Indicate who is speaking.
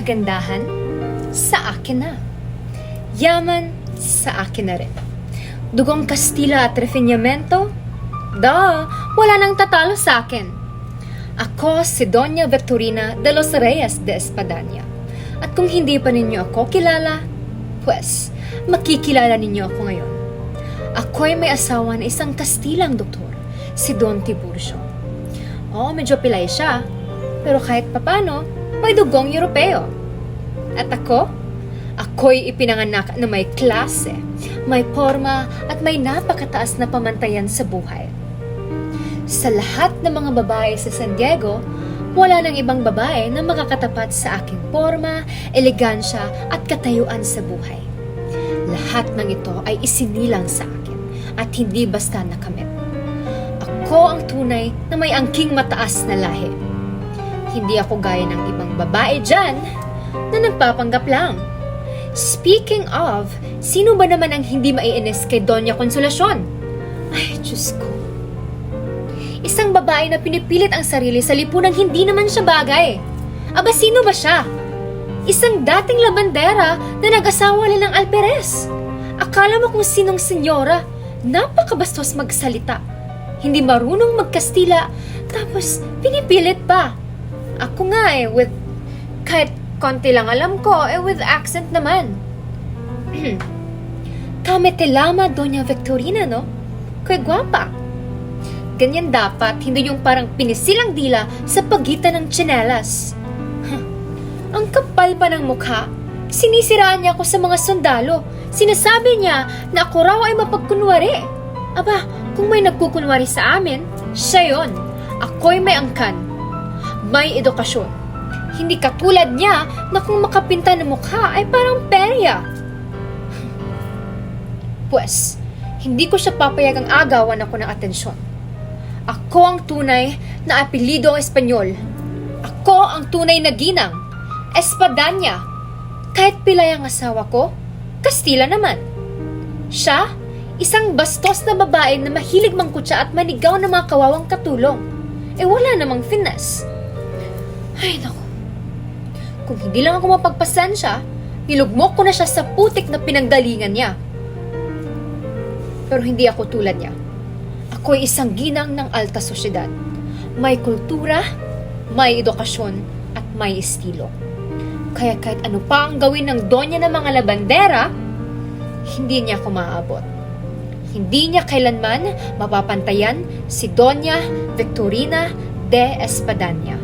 Speaker 1: kagandahan, sa akin na. Yaman, sa akin na rin. Dugong Kastila at refinyamento, wala nang tatalo sa akin. Ako si Doña Victorina de los Reyes de Espadaña. At kung hindi pa ninyo ako kilala, pues, makikilala ninyo ako ngayon. Ako'y may asawa na isang Kastilang doktor, si Don Tiburcio. Medyo pilay siya, pero kahit papano, may dugong Europeo. At ako'y ipinanganak na may klase, may porma at may napakataas na pamantayan sa buhay. Sa lahat ng mga babae sa San Diego, wala nang ibang babae na makakatapat sa aking porma, elegansya at katayuan sa buhay. Lahat ng ito ay isinilang sa akin at hindi basta nakamit. Ako ang tunay na may angking mataas na lahi. Hindi ako gaya ng ibang babae dyan na nagpapanggap lang. Speaking of, sino ba naman ang hindi maiinis kay Doña Consolacion? Ay, Diyos ko. Isang babae na pinipilit ang sarili sa lipunang hindi naman siya bagay. Aba, sino ba siya? Isang dating labandera na nag-asawa lang ng Alperes. Akala mo kung sinong senyora, napakabastos magsalita. Hindi marunong magkastila, tapos pinipilit pa. Ako nga with kahit konti lang alam ko, with accent naman. Kamete lama, Doña Victorina, no? Kaya gwapa. Ganyan dapat, hindi yung parang pinisilang dila sa pagitan ng tsinelas. Ang kapal pa ng mukha. Sinisiraan niya ako sa mga sundalo. Sinasabi niya na ako raw ay mapagkunwari. Aba, kung may nagkukunwari sa amin, siya yon. Ako'y may angkan. May edukasyon. Hindi katulad niya na kung makapinta ng mukha ay parang perya. Pues, hindi ko siya papayagang agawan ako ng atensyon. Ako ang tunay na apelyido ang Espanyol. Ako ang tunay na ginang, Espadaña. Kahit pilay ang asawa ko, Kastila naman. Siya, isang bastos na babae na mahilig mangkutsa at manigaw ng mga kawawang katulong. Wala namang finesse. Ay, naku. Kung hindi lang ako mapagpasensya, nilugmok ko na siya sa putik na pinanggalingan niya. Pero hindi ako tulad niya. Ako'y isang ginang ng alta sosyedad. May kultura, may edukasyon, at may estilo. Kaya kahit ano pa ang gawin ng donya ng mga labandera, hindi niya ako maaabot. Hindi niya kailanman mapapantayan si Doña Victorina de Espadaña.